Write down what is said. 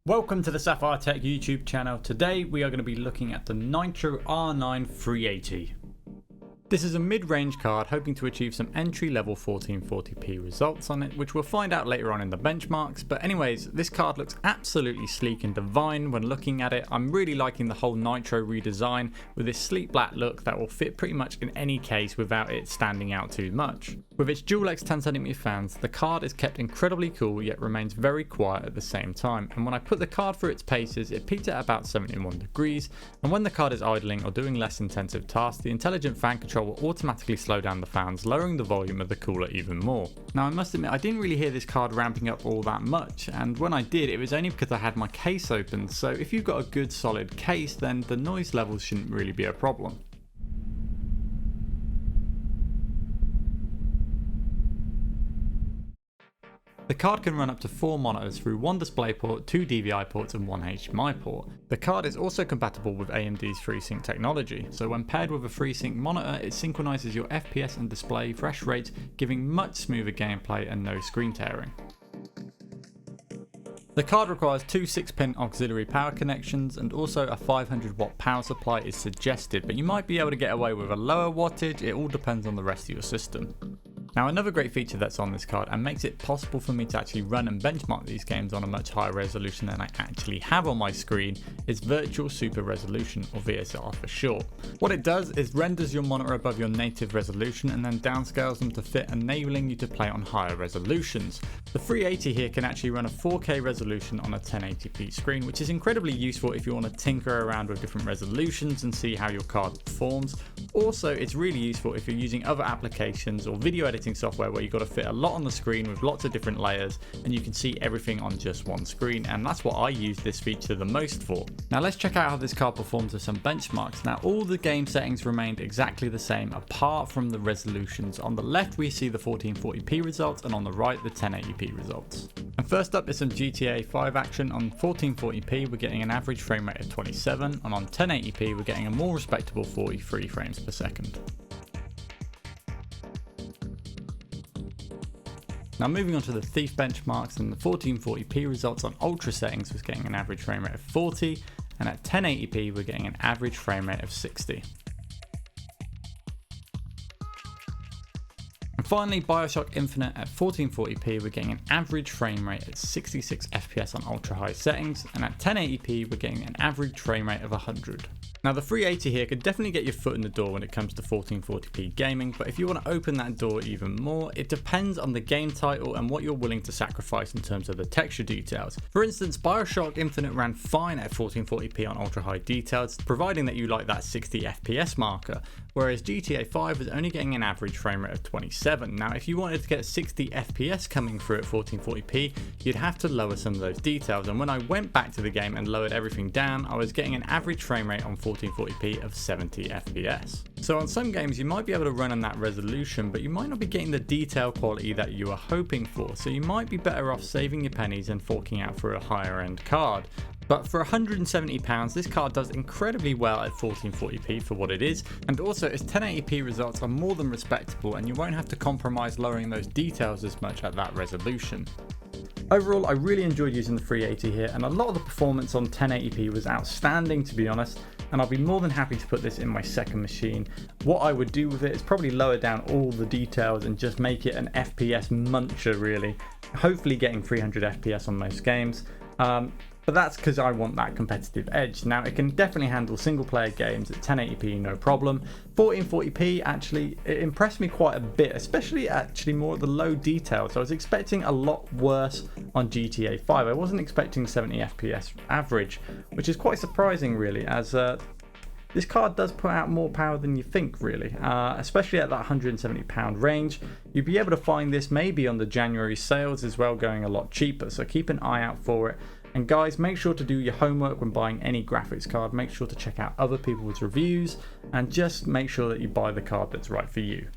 Welcome to the Sapphire Tech YouTube channel. Today we are going to be looking at the Nitro R9 380. This is a mid-range card hoping to achieve some entry-level 1440p results on it, which we'll find out later on in the benchmarks. But anyways, this card looks absolutely sleek and divine when looking at it. I'm really liking the whole Nitro redesign with this sleek black look that will fit pretty much in any case without it standing out too much. With its dual X 10cm fans, the card is kept incredibly cool yet remains very quiet at the same time, and when I put the card through its paces it peaks at about 71 degrees, and when the card is idling or doing less intensive tasks, the intelligent fan control will automatically slow down the fans, lowering the volume of the cooler even more. Now I must admit I didn't really hear this card ramping up all that much, and when I did it was only because I had my case open, so if you've got a good solid case then the noise levels shouldn't really be a problem. The card can run up to 4 monitors through 1 DisplayPort, 2 DVI ports and 1 HDMI port. The card is also compatible with Amd's FreeSync technology, so when paired with a FreeSync monitor it synchronises your FPS and display refresh rates, giving much smoother gameplay and no screen tearing. The card requires 2 6-pin auxiliary power connections, and also a 500 watt power supply is suggested, but you might be able to get away with a lower wattage. It all depends on the rest of your system. Now another great feature that's on this card and makes it possible for me to actually run and benchmark these games on a much higher resolution than I actually have on my screen is Virtual Super Resolution, or VSR for short. What it does is renders your monitor above your native resolution and then downscales them to fit, enabling you to play on higher resolutions. The 380 here can actually run a 4K resolution on a 1080p screen, which is incredibly useful if you want to tinker around with different resolutions and see how your card performs. Also, it's really useful if you're using other applications or video editing software where you've got to fit a lot on the screen with lots of different layers and you can see everything on just one screen, and that's what I use this feature the most for. Now let's check out how this card performs with some benchmarks. Now all the game settings remained exactly the same apart from the resolutions. On the left we see the 1440p results and on the right the 1080p results. And first up is some GTA 5 action. On 1440p we're getting an average frame rate of 27, and on 1080p we're getting a more respectable 43 frames per second. Now moving on to the Thief benchmarks, and the 1440p results on ultra settings was getting an average frame rate of 40, and at 1080p we're getting an average frame rate of 60. And finally, Bioshock Infinite at 1440p we're getting an average frame rate at 66 FPS on ultra high settings, and at 1080p we're getting an average frame rate of 100. Now the 380 here could definitely get your foot in the door when it comes to 1440p gaming, but if you want to open that door even more, it depends on the game title and what you're willing to sacrifice in terms of the texture details. For instance, Bioshock Infinite ran fine at 1440p on ultra high details, providing that you like that 60 FPS marker, whereas GTA 5 is only getting an average frame rate of 27. Now if you wanted to get 60 FPS coming through at 1440p, you'd have to lower some of those details, and when I went back to the game and lowered everything down, I was getting an average frame rate on 1440p of 70 FPS. So on some games you might be able to run on that resolution, but you might not be getting the detail quality that you are hoping for, so you might be better off saving your pennies and forking out for a higher end card. But for £170 this card does incredibly well at 1440p for what it is, and also its 1080p results are more than respectable, and you won't have to compromise lowering those details as much at that resolution. Overall, I really enjoyed using the 380 here, and a lot of the performance on 1080p was outstanding to be honest, and I'll be more than happy to put this in my second machine. What I would do with it is probably lower down all the details and just make it an FPS muncher really, hopefully getting 300 FPS on most games. But that's because I want that competitive edge. Now it can definitely handle single player games at 1080p no problem. 1440p actually, it impressed me quite a bit, especially actually more at the low details. I was expecting a lot worse on GTA 5. I wasn't expecting 70 FPS average, which is quite surprising really, as this card does put out more power than you think really, especially at that £170 range. You'd be able to find this maybe on the January sales as well, going a lot cheaper, so keep an eye out for it. And guys, make sure to do your homework when buying any graphics card. Make sure to check out other people's reviews and just make sure that you buy the card that's right for you.